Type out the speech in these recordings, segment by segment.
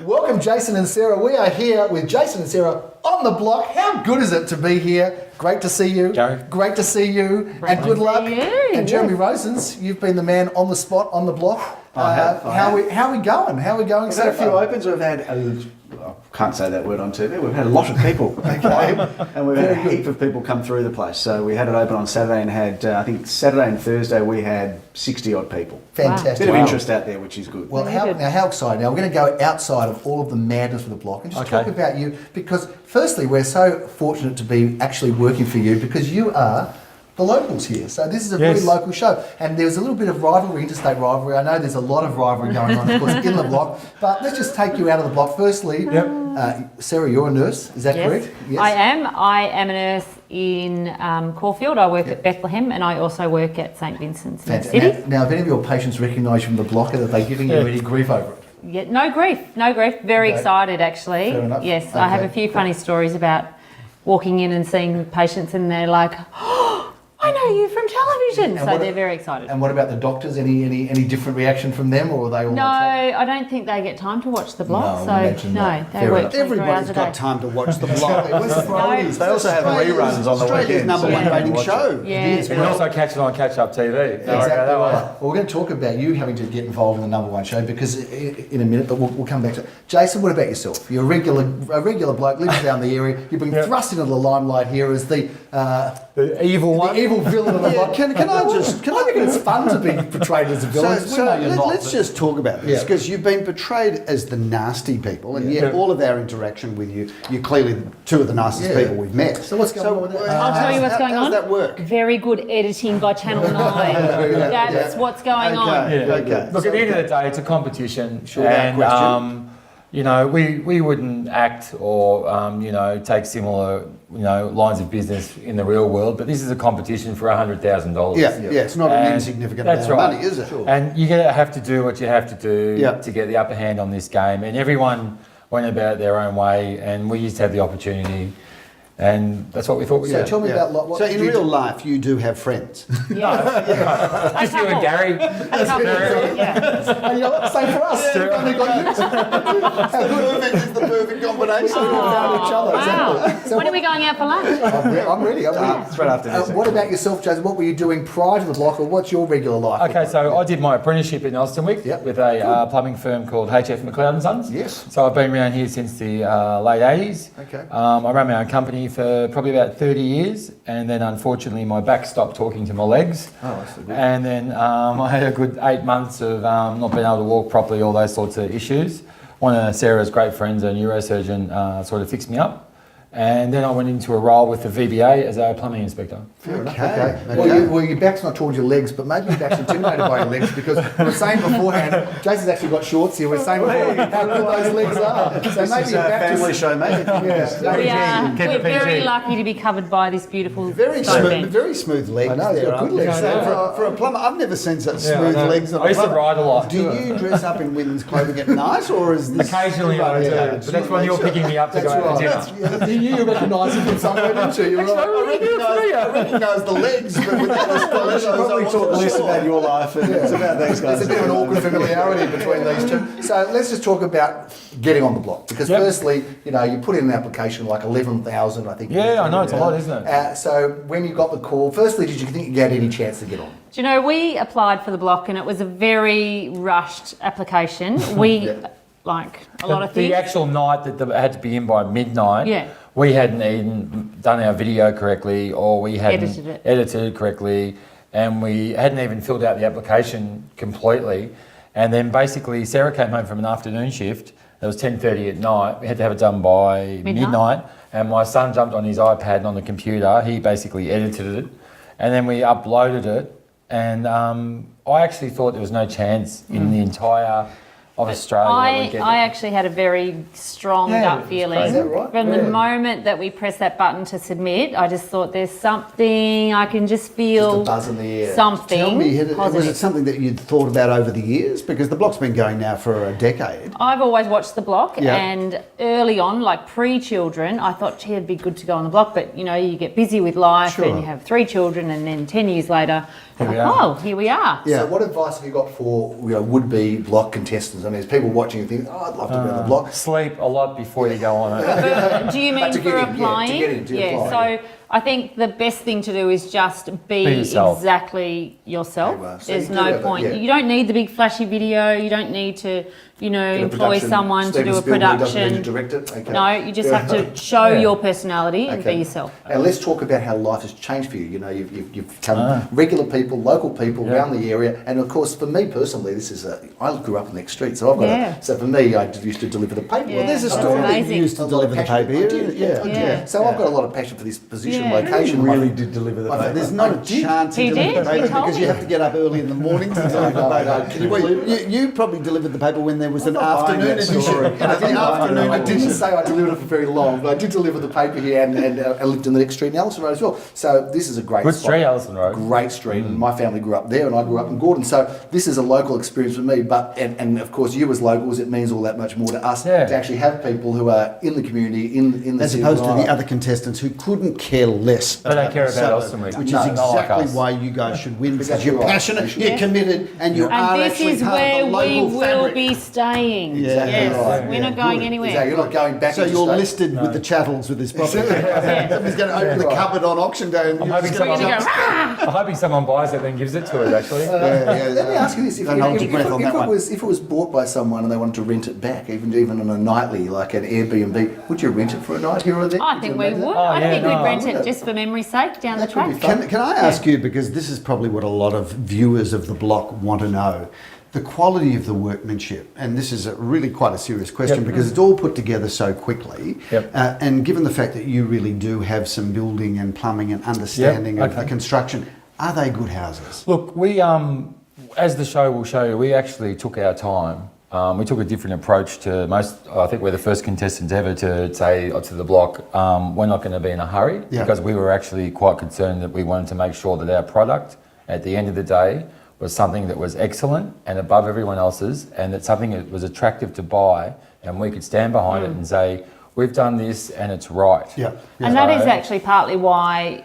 Welcome, Jason and Sarah. We are here with Jason and Sarah on the block. How good is it to be here? Great to see you. Gary. Great to see you. And good luck. And Jeremy Rosens, you've been the man on the spot, on the block. I have. How are we going? How are we going We've so had a few far? opens. We've had, I can't say that word on TV, we've had a lot of people. And we've had a heap of people come through the place. So we had it open on Saturday and had, I think Saturday and Thursday we had 60 odd people. Fantastic. Bit of interest out there, which is good. Well, how exciting. Now, we're going to go outside of all of the madness of the block and just talk about you, because firstly, we're so fortunate to be actually working for you because you are the locals here. So this is a very local show. And there's a little bit of rivalry, interstate rivalry. I know there's a lot of rivalry going on, of course, in the block. But let's just take you out of the block. Firstly, Sarah, you're a nurse. Is that correct? Yes, I am. I am a nurse in Caulfield. I work at Bethlehem, and I also work at St Vincent's in the city. Now, if any of your patients recognise you from the block, are they giving you any grief over it? Yeah, no grief. Very excited, actually. Fair enough. Yes, I have a few funny stories about walking in and seeing patients, and they're like, "Oh, I know you from television." So they're very excited. And what about the doctors? Any different reaction from them, or are they all? No, I don't think they get time to watch the block. They work. Everybody's got time to watch the block. What's the priorities? They also have reruns on the weekend. Australia's #1 rating show. Yeah. It is. You can also catch it on catch-up TV. Exactly right. Well, we're going to talk about you having to get involved in the #1 show because in a minute, but we'll come back to it. Jason, what about yourself? You're a regular bloke, lives down the area. You've been thrust into the limelight here as the evil one. The evil villain of the block. Can I think it's fun to be portrayed as a villain. So let's just talk about this because you've been portrayed as the nasty people, and yet all of our interaction with you, you're clearly two of the nicest people we've met. So what's going on with that? I'll tell you what's going on. How does that work? Very good editing by Channel 9. That's what's going on. Okay. Look, at the end of the day, it's a competition. Sure, without question. You know, we wouldn't act or, take similar, lines of business in the real world, but this is a competition for $100,000. Yeah, it's not an insignificant amount of money, is it? And you're going to have to do what you have to do to get the upper hand on this game. And everyone went about it their own way, and we used to have the opportunity. And that's what we thought we did. So tell me about what. So in real life, you do have friends. Just you and Gary. And you know what? Same for us. We've only got you. Perfect is the perfect combination. So we found each other. Wow. Exactly. So When are we going out for lunch? I'm ready. It's right after this. What about yourself, Jason? What were you doing prior to the block, or what's your regular life? Okay, so I did my apprenticeship in Elstonwick with a plumbing firm called HF McLeod & Sons. Yes. So I've been around here since the late 80s. Okay. I ran my own company for probably about 30 years, and then unfortunately my back stopped talking to my legs. Oh, that's so good. And then I had a good 8 months of not being able to walk properly, all those sorts of issues. One of Sarah's great friends, a neurosurgeon, sort of fixed me up. And then I went into a role with the VBA as a plumbing inspector. Fair enough. Okay. Well, your back's not towards your legs, but maybe your back's intimidated by your legs because we were saying beforehand, Jason's actually got shorts here. We're saying before how good those legs are. So maybe your back family show, maybe. We're very lucky to be covered by this beautiful Very smooth legs. I know, there, good legs. for a plumber, I've never seen such smooth legs. I used to ride a lot. Do you dress up in women's clothing at night, or is this Occasionally I do, but that's when you're picking me up to go out to dinner. You recognise it from somewhere, didn't you? I recognise the legs, but without the stilettos, Probably talk less about your life and it's about these guys. There's a bit of an awkward familiarity between these two. So let's just talk about getting on the block. Because firstly, you put in an application like 11,000, I think. Yeah, I know, it's a lot, isn't it? So when you got the call, firstly, did you think you had any chance to get on? Do you know, we applied for the block and it was a very rushed application. We, like a lot of things. The actual night that it had to be in by midnight, we hadn't even done our video correctly, or we hadn't edited it correctly, and we hadn't even filled out the application completely. And then basically Sarah came home from an afternoon shift. It was 10:30 at night. We had to have it done by midnight. And my son jumped on his iPad and on the computer. He basically edited it, and then we uploaded it. And I actually thought there was no chance in the entire of Australia. I actually had a very strong gut feeling. Is that right? From the moment that we pressed that button to submit, I just thought there's something, I can just feel just a buzz in the air. something Tell me, positive. was it something that you'd thought about over the years? Because the block's been going now for a decade. I've always watched the block, and early on, like pre-children, I thought, gee, it'd be good to go on the block, but you get busy with life and you have 3 children, and then 10 years later, here we are. So what advice have you got for would-be block contestants? I mean, there's people watching and think, I'd love to be on the block. Sleep a lot before you go on it. Do you mean to for get in, applying? to get in, to apply, So I think the best thing to do is just be yourself. exactly yourself. There you are. So There's you do no have point. yeah. You don't need the big flashy video. You don't need to, Get a employ production. someone to Steven do a Spielberg doesn't need production. to direct it. Okay. No, you just have to show Yeah. your personality and be Okay. yourself. Now let's talk about how life has changed for you. You know, you've become regular people, local people around the area, and of course, for me personally, this is I grew up in the next street, so I've got so for me, I used to deliver the paper. Yeah. There's a That's story that you amazing. used to deliver the paper here. I did. Yeah. So I've got a lot of passion for this position, Yeah. location. Really did deliver the paper. There's not a chance He you deliver did, the he paper told because me. you have to get up early in the morning to deliver the paper. Can you believe it? You probably delivered the paper when there was an not buying afternoon that edition. story. The afternoon I didn't edition. say I delivered it for very long, but I did deliver the paper here and I lived in the next street in Ellison Road as well. So this is a great Good spot. street, Ellison Road. Great street. And my family grew up there and I grew up in Gordon. So this is a local experience for me. But and of course you as locals, it means all that much more to us Yeah. to actually have people who are in the community, in the As city opposed to of the other contestants who couldn't care less. They don't care about suburb, Ellison Road. which No, is not like exactly us. why you guys should win because Exactly you're right. passionate, Yeah. you're committed, and you are And this actually is part where of the we local will fabric. be staying. Exactly Yes, right. we're not going anywhere. Exactly. You're not going back. So into you're state. listed with the chattels with this property. Yeah. Somebody's going to open the Right. cupboard on auction day and I'm you're hoping just going someone, to I'm hoping someone buys it and then gives it to us, actually. Let me ask you this: if, Don't hold your breath on that one. if it was bought by someone and they wanted to rent it back, even on a nightly, like an Airbnb, would you rent it for a night here or there? I Would think you we imagine would. that? I think no, we'd rent would it it? just for memory's sake down the That could be track. fun. Can I ask you, because this is probably what a lot of viewers of the block want to know, the quality of the workmanship, and this is really quite a serious question because it's all put together so quickly, and given the fact that you really do have some building and plumbing and understanding of the construction, are they good houses? Look, we, as the show will show you, we actually took our time. We took a different approach to most. I think we're the first contestants ever to say to the block, we're not going to be in a hurry because we were actually quite concerned that we wanted to make sure that our product, at the end of the day, was something that was excellent and above everyone else's, and that something that was attractive to buy, and we could stand behind it and say, we've done this and it's right. And that is actually partly why,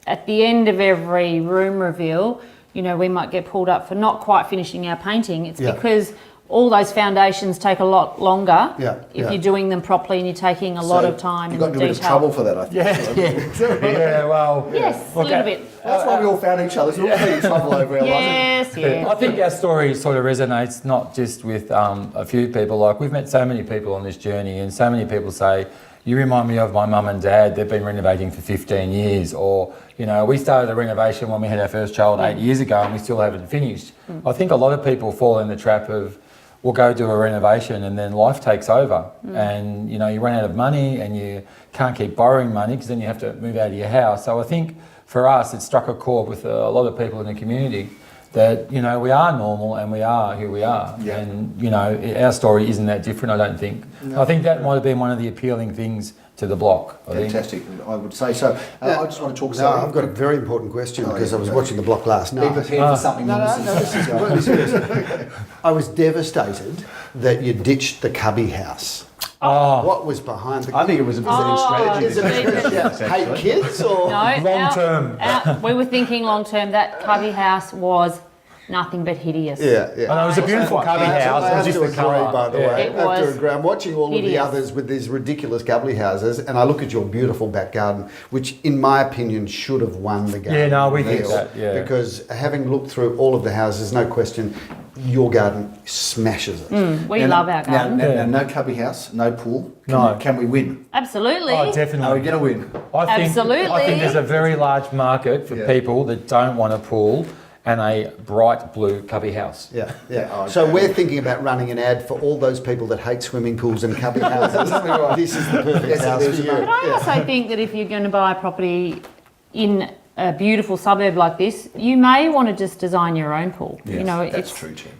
at the end of every room reveal, we might get pulled up for not quite finishing our painting. It's because all those foundations take a lot longer if you're doing them properly and you're taking a lot of time You and got into a bit of detail. trouble for that, I think. Yeah, well. Yes, a little bit. That's why we all found each other. So we're all getting in trouble over our lives. Yes, yes. I think our story sort of resonates not just with a few people. Like, we've met so many people on this journey, and so many people say, you remind me of my mum and dad. They've been renovating for 15 years. Or, we started a renovation when we had our first child 8 years ago and we still haven't finished. I think a lot of people fall in the trap of, we'll go do a renovation and then life takes over. And, you run out of money and you can't keep borrowing money because then you have to move out of your house. So I think for us, it struck a chord with a lot of people in the community that, we are normal and we are who we are. Yeah. And, our story isn't that different, I don't think. No. I think that might have been one of the appealing things to the block. Fantastic, I would say so. I just want to talk. No, I've got a very important question because I was watching the block last Be night. prepared for something. I was devastated that you ditched the cubby house. What was behind the? I think it was a visiting strategy. Is it hate kids or? No, Long term. we were thinking long term. That cubby house was nothing but hideous. Yeah. And it was a beautiful cubby house. I It have was to just the agree, colour. by the way. It I have was to agree. I'm watching all of the hideous. others with these ridiculous cubby houses, and I look at your beautiful back garden, which, in my opinion, should have won the garden. Yeah, no, we think deal, that, yeah. Because having looked through all of the houses, no question, your garden smashes it. We love our garden. Now, no cubby house, no pool. No. Can we win? Absolutely. Oh, Are we definitely. going to win? Absolutely. I think there's a very large market for people that don't want a pool and a bright blue cubby house. Yeah. So we're thinking about running an ad for all those people that hate swimming pools and cubby houses. This is the perfect house for you. But I also think that if you're going to buy a property in a beautiful suburb like this, you may want to just design your own pool. Yes, that's it's true, Jim.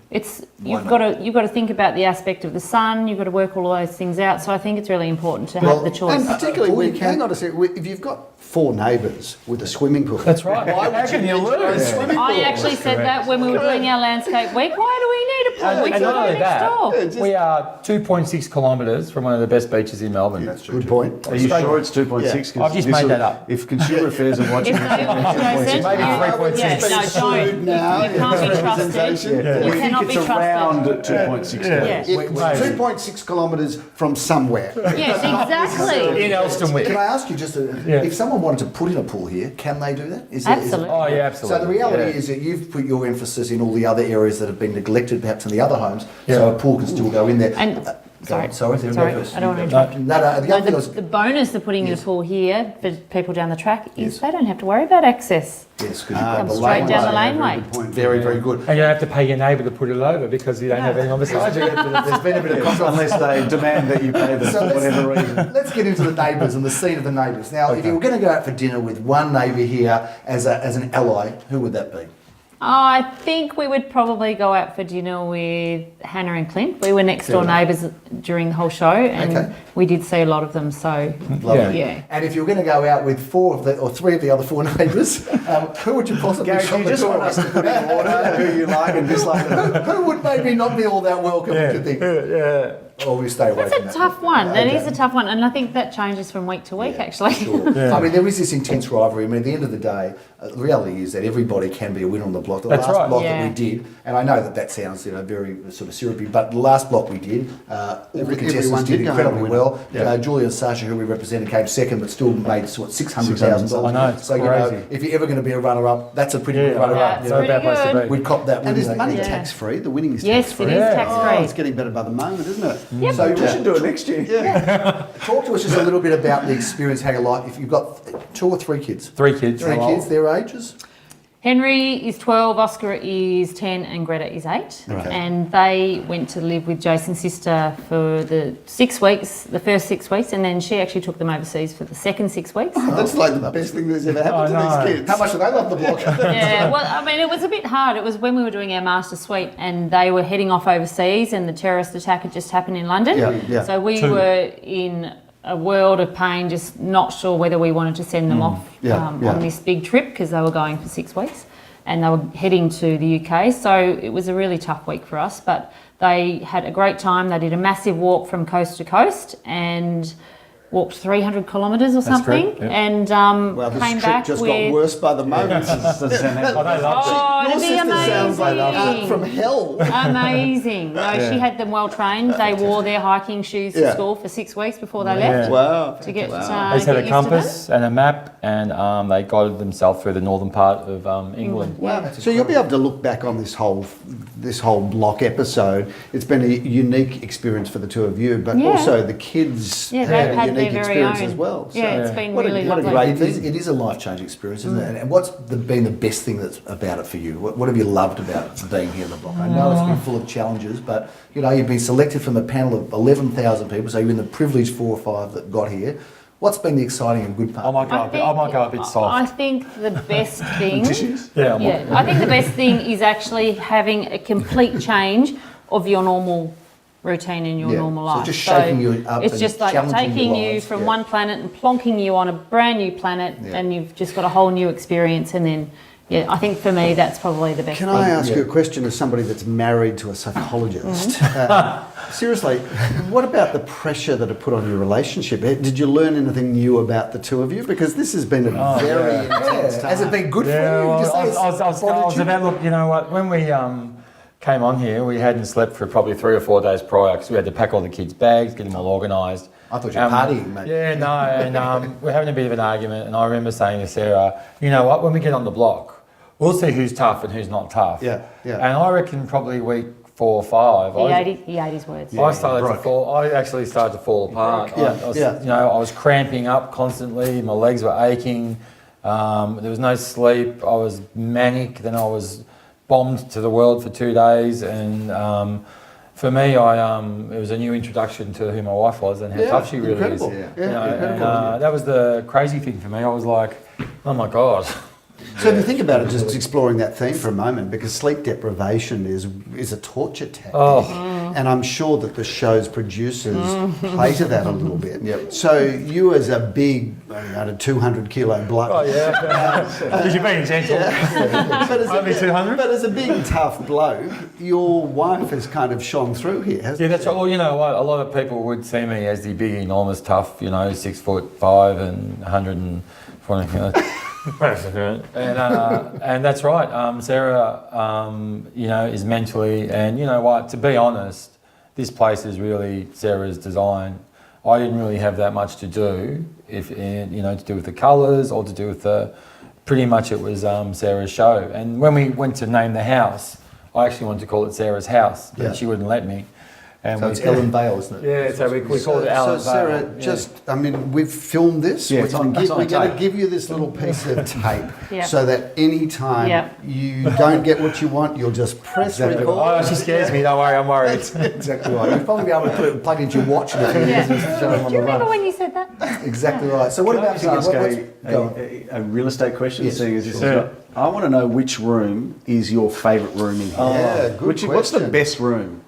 you've got to think about the aspect of the sun. You've got to work all of those things out. So I think it's really important to have the choice. And particularly, hang on a second, if you've got 4 neighbours with a swimming pool. That's right. Why How would you can you need your own lose? swimming pool? I actually said that when we were doing our landscape week. Why do we need a We and not only that, next door. we are 2.6 kilometres from one of the best beaches in Melbourne. That's true. Good point. Are you sure it's 2.6? I've just made that up. If Consumer Affairs are watching, If they want to know, Maybe 3.6. Yeah, no, don't. Now, You can't be trusted. You we cannot think be it's around trusted. 2.6. Yeah. 2.6 kilometres from somewhere. Yes, exactly. In Elston Can I ask you just, if someone wanted to put in a pool here, can they do that? Absolutely. Oh, yeah, absolutely. So the reality is that you've put your emphasis in all the other areas that have been neglected, perhaps in the other homes, so a pool can still go in there. And sorry, there sorry, first. I don't want to interrupt. The other thing was, The bonus of putting in a pool here for people down the track is they don't have to worry about access. yes, because Come straight down the laneway. very, very good. And you don't have to pay your neighbour to put it over because you don't have anyone beside you. There's been a bit of controversy. Unless they demand that you pay them So for whatever reason. let's get into the neighbours and the scene of the neighbours. Now, if you were going to go out for dinner with one neighbour here as an ally, who would that be? I think we would probably go out for dinner with Hannah and Clint. We were next door neighbours during the whole show, and we did see a lot of them. So, Lovely. yeah. And if you were going to go out with three of the other four neighbours, who would you possibly Gary, shop you the just want door us to put in order who you like and dislike. who would maybe not be all that welcome, would you think? Yeah. Or we stay away from that? It's a tough one. That is a tough one, and I think that changes from week to week, actually. Sure. I mean, there is this intense rivalry. I mean, at the end of the day, the reality is that everybody can be a winner on the block. The That's last right. block Yeah. that we did, and I know that sounds very sort of syrupy, but the last block we did, all the contestants everyone did did go incredibly home well. Yeah. Julia and Sasha, who we represented, came second, but still made $600,000. I know, it's so crazy. if you're ever going to be a runner-up, that's a pretty good Yeah. runner-up. That's No pretty bad place to good. be. We'd cop that. And wouldn't is the we? money Yeah. tax-free? The winning is Yes, tax-free. it is Yeah. tax-free. Oh, it's getting better by the moment, isn't it? Yep. So We should do it next year. talk to us just a little bit about the experience, how you like. If you've got 2 or 3 kids, 3 kids. three kids, their ages. Henry is 12, Oscar is 10, and Greta is 8. Okay. And they went to live with Jason's sister for the 6 weeks, the first 6 weeks, and then she actually took them overseas for the second 6 weeks. That's like the best thing that's ever happened to these kids. How much do they love the block? Yeah, well, I mean, it was a bit hard. It was when we were doing our master suite and they were heading off overseas and the terrorist attack had just happened in London. Yeah. So we were in a world of pain, just not sure whether we wanted to send them off on this big trip because they were going for 6 weeks and they were heading to the UK. So it was a really tough week for us, but they had a great time. They did a massive walk from coast to coast and walked 300 kilometres or something, correct, yeah. and Well, this came trip back just with... got worse by the moment. Oh, they loved it. Oh, it'd be Your sister amazing. sounds like art from hell. Amazing. No, she had them well trained. They wore their hiking shoes to Yeah. school for 6 weeks before they left. Wow. To get, They just had get a used compass and a map, and they guided themselves through the northern part of England. Wow, So you'll be able to look back on this whole block episode. It's been a unique experience for the two of you, but Yeah. also the kids Yeah, had they've a had unique their very experience own. as well. So Yeah, it's been what a- really what a lovely. great It is a life-changing experience, isn't it? And what's been the best thing that's about it for you? What have you loved about being here in the block? I know it's been full of challenges, but you've been selected from a panel of 11,000 people, so you've been the privileged 4 or 5 that got here. What's been the exciting and good part? I might go a bit I soft. think the best thing... Yeah, I think the best thing is actually having a complete change of your normal routine in your normal So life. just shaking you up It's and just like challenging taking your you lives, from yeah. one planet and plonking you on a brand new planet, and you've just got a whole new experience. And then, I think for me that's probably the best Can thing. I ask you a question as somebody that's married to a psychologist? Seriously, what about the pressure that it put on your relationship? Did you learn anything new about the two of you? Because this has been a very intense time. Has it been good for Yeah, you? well, Would you say I was it's bonded you? about, look, you know what, when we came on here, we hadn't slept for probably 3 or 4 days prior because we had to pack all the kids' bags, get them all organised. I thought you were partying, mate. Yeah, no, and we're having a bit of an argument, and I remember saying to Sarah, you know what, when we get on the block, we'll see who's tough and who's not tough. Yeah. And I reckon probably week 4 or 5, He ate his words. I actually started to fall apart. I was cramping up constantly. My legs were aching. There was no sleep. I was manic. Then I was bombed to the world for 2 days. And for me, it was a new introduction to who my wife was and how tough she really incredible. is. Yeah. That was the crazy thing for me. I was like, oh my God. So if you think about it, just exploring that theme for a moment, because sleep deprivation is a torture tactic. Oh. And I'm sure that the show's producers play to that a little bit. Yep. So you as a big, a 200 kilo bloke. Oh, yeah. Because you're being gentle. But as Only 200? But as a big tough bloke, your wife has kind of shone through here, hasn't Yeah, that's right. Well, you know what? A lot of people would see me as the big, enormous, tough, 6'5" and 140 kilos. And that's right. Sarah, is mentally, and you know what? To be honest, this place is really Sarah's design. I didn't really have that much to do, to do with the colours or to do with the. Pretty much it was Sarah's show. And when we went to name the house, I actually wanted to call it Sarah's house, but she wouldn't let me. And so it's Ellen Vale, isn't it? Yeah, so we called it Ellen Vale. So Sarah, we've filmed this. Yeah, we're going to give you this little piece of tape so that any time you don't get what you want, you'll just press record. Oh, she scares me, don't worry, I'm worried. Exactly right. You'll probably be able to plug into your watch and Do you remember when you said that? Exactly right. So what Can I about just ask a real estate question? Yes. Seeing as this is I want to know which room is your favourite room in here. Yeah, good question. What's the best room?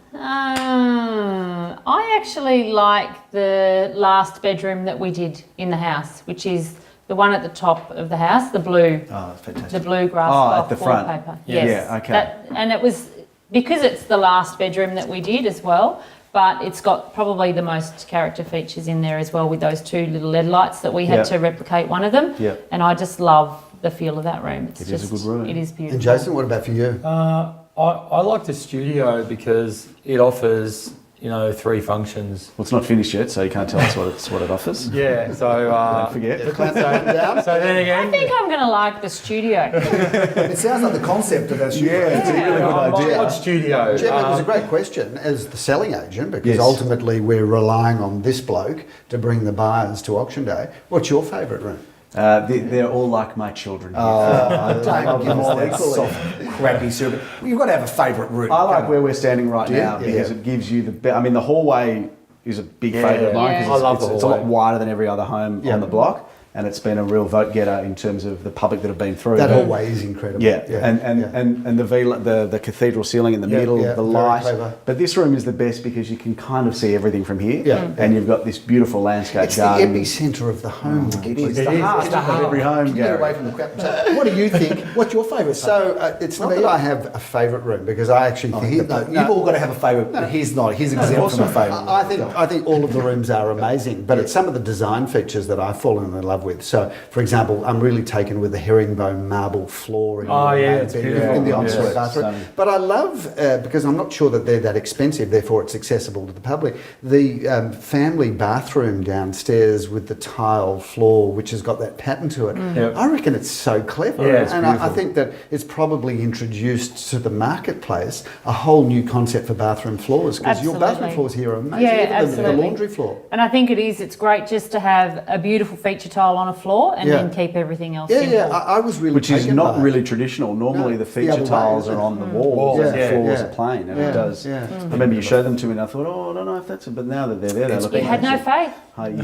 I actually like the last bedroom that we did in the house, which is the one at the top of the house, the blue. Oh, that's fantastic. The blue grass at the front. wallpaper. Yeah. Yes. Yeah, okay. And it was because it's the last bedroom that we did as well, but it's got probably the most character features in there as well, with those two little LED lights that we had to replicate one of them. Yeah. And I just love the feel of that room. It is a good room. It is beautiful. And Jason, what about for you? I like the studio because it offers, 3 functions. Well, it's not finished yet, so you can't tell us what it offers. Yeah, so Don't forget. so then I again, think I'm going to like the studio. It sounds like the concept of that studio. Yeah, it's a really good idea. what studio? Jim, it was a great question as the selling agent, because Yes. ultimately we're relying on this bloke to bring the buyers to auction day. What's your favourite room? They're all like my children. Don't give us that soft, crappy syrup. You've got to have a favourite room. I like where we're standing right you? now because it gives you the hallway is a big favourite of mine Yeah. because I love the it's a lot hallway. wider than every other home on the block, and it's been a real vote getter in terms of the public that have been through. That hallway is incredible. And the cathedral ceiling in the middle, the very light. clever. But this room is the best because you can kind of see everything from here, Yeah. and you've got this beautiful landscape It's the garden. epicentre of the home. It is It the is. heart It's the of heart. every home, Can you get Gary. away from the crap? So what do you think? What's your favourite? So it's not that I have a favourite room, because I actually think You've all got to have a favourite, but he's not. He's exempt from a favourite. I think all of the rooms are amazing, but it's some of the design features that I've fallen in love with. So, for example, I'm really taken with the herringbone marble floor in it's in beautiful. the ensuite Yeah, bathroom. stunning. But I love, because I'm not sure that they're that expensive, therefore it's accessible to the public, the family bathroom downstairs with the tile floor, which has got that pattern to it. Yep. I reckon it's so clever. Yeah, it's and I beautiful. think that it's probably introduced to the marketplace a whole new concept for bathroom floors, because your bathroom Absolutely. floors here are amazing. Yeah, Even the absolutely. laundry floor. And I think it's great just to have a beautiful feature tile on a floor and then keep everything else simple. I was really Which is taken not by it. really traditional. Normally No, the the feature other way, tiles isn't are it? on the walls Yeah, and the floors yeah. are plain, and Yeah, it does. yeah. I remember you showed them to me and I thought, I don't know if that's it, but now that they're there, they look You had no faith.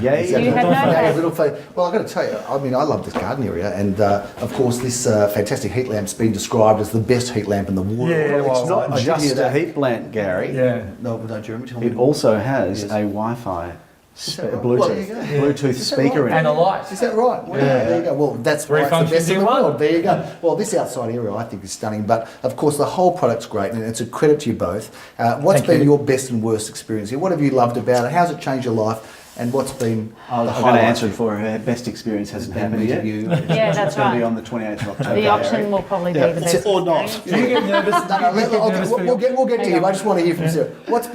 yeah. You had no Yeah, faith. little fa- Well, I've got to tell you, I love this garden area, and of course, this fantastic heat lamp's been described as the best heat lamp in the world. Yeah, well, It's not I did just hear a that. heat lamp, Gary. Yeah. No, Jeremy, tell me. It also has Yes. a Wi-Fi that right? Bluetooth, Well, there you go. Bluetooth Is that speaker right? in And it. a light. Is that right? Well, there you go. Well, that's Three why it's the functions best in in the one. world. There you go. Well, this outside area I think is stunning, but of course the whole product's great, and it's a credit to you both. What's Thank been you. your best and worst experience here? What have you loved about it? How's it changed your life? And what's been I'm the going to highlight answer it for her. Her best experience hasn't happened yet. you? Yeah, that's It's going to be right. on the 28th of October. The auction will probably be the best. Or not. experience. Do you get nervous? We'll get to Hang you. on. I just want to hear from Sarah. What's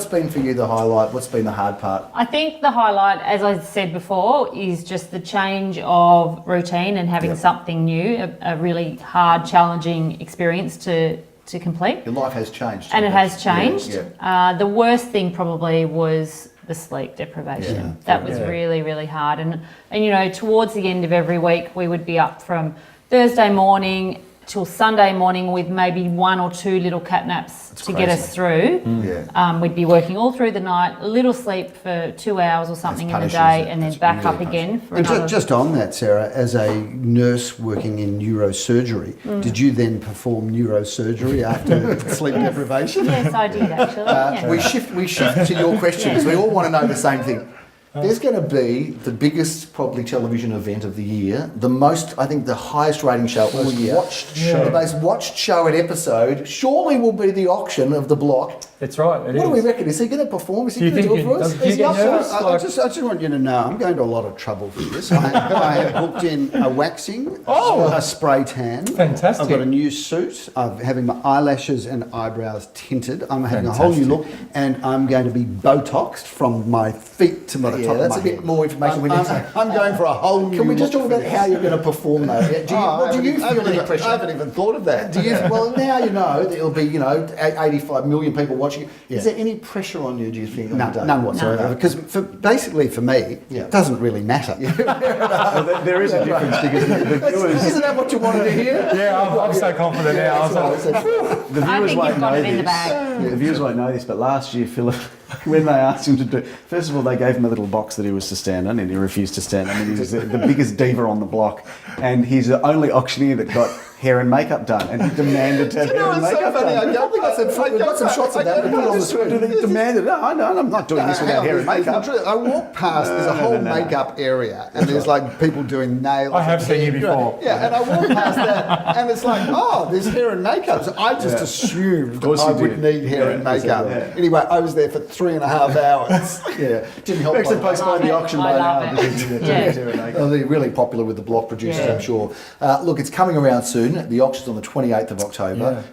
been for you the highlight? What's been the hard part? I think the highlight, as I said before, is just the change of routine and having something new, a really hard, challenging experience to complete. Your life has changed. And it has changed. Yeah. The worst thing probably was the sleep deprivation. Yeah. That was really, really hard. And towards the end of every week, we would be up from Thursday morning till Sunday morning with maybe 1 or 2 little cat naps to get us through. We'd be working all through the night, a little sleep for 2 hours or something in the day, and then back up again for another. Just on that, Sarah, as a nurse working in neurosurgery, did you then perform neurosurgery after sleep deprivation? Yes, I did actually. We shift to your questions. We all want to know the same thing. There's going to be the biggest probably television event of the year, I think the highest rating show all year. The most watched show and episode surely will be the auction of the block. That's right. What do we reckon? Is he going to perform? Is he going to do it for us? I just want you to know, I'm going to a lot of trouble for this. I have booked in a waxing, a spray tan. Fantastic. I've got a new suit. I'm having my eyelashes and eyebrows tinted. I'm having a whole new look, and I'm going to be Botoxed from my feet to my top of my that's a head. bit more information we need to. I'm going for a whole new. Can we just talk about how you're going to perform though? Do you feel any pressure? I haven't even thought of that. Well, now you know that it'll be 85 million people watching you. Is there any pressure on you? Do you think? None whatsoever. Because basically for me, it doesn't really matter. Well, there is a difference because the viewers. Isn't that what you wanted to hear? Yeah, I'm so confident now. The I viewers think won't you've got know it in the this. bag. The viewers won't know this, but last year, Philip, when they asked him to do, first of all, they gave him a little box that he was to stand on, and he refused to stand on. He was the biggest diva on the block, and he's the only auctioneer that got hair and makeup done, and he demanded to have hair and makeup done. I think I said we've got some shots of that. Put it on the screen. He demanded, no, I'm not doing this without hair and makeup. I walk past, there's a whole makeup area, and there's like people doing nails. I have seen you before. Yeah, and I walk past that, and it's like, oh, there's hair and makeup. So I just assumed that I would need hair and makeup. Anyway, I was there for 3.5 hours. Didn't help. Actually postponed the auction by now because he had hair and makeup. They're really popular with the block producers, I'm sure. Look, it's coming around soon. The auction's on the 28th of October.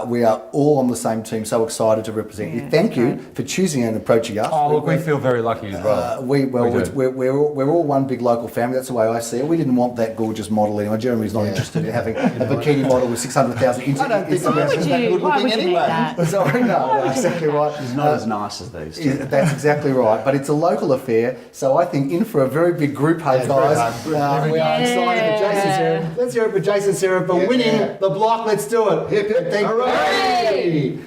We are all on the same team, so excited to represent you. Thank you for choosing and approaching us. Oh, look, we feel very lucky as well. We're all one big local family. That's the way I see it. We didn't want that gorgeous model anyway. Jeremy's not interested in having a bikini model with 600,000 I don't think Instagram. Why would you need that? Sorry, no, exactly right. He's not as nice as these two. That's exactly right. But it's a local affair, so I think in for a very big group hug, guys. We are excited for Jason Sarah. Let's hear it for Jason Sarah for winning the block. Let's do it. Hip, hip, hooray!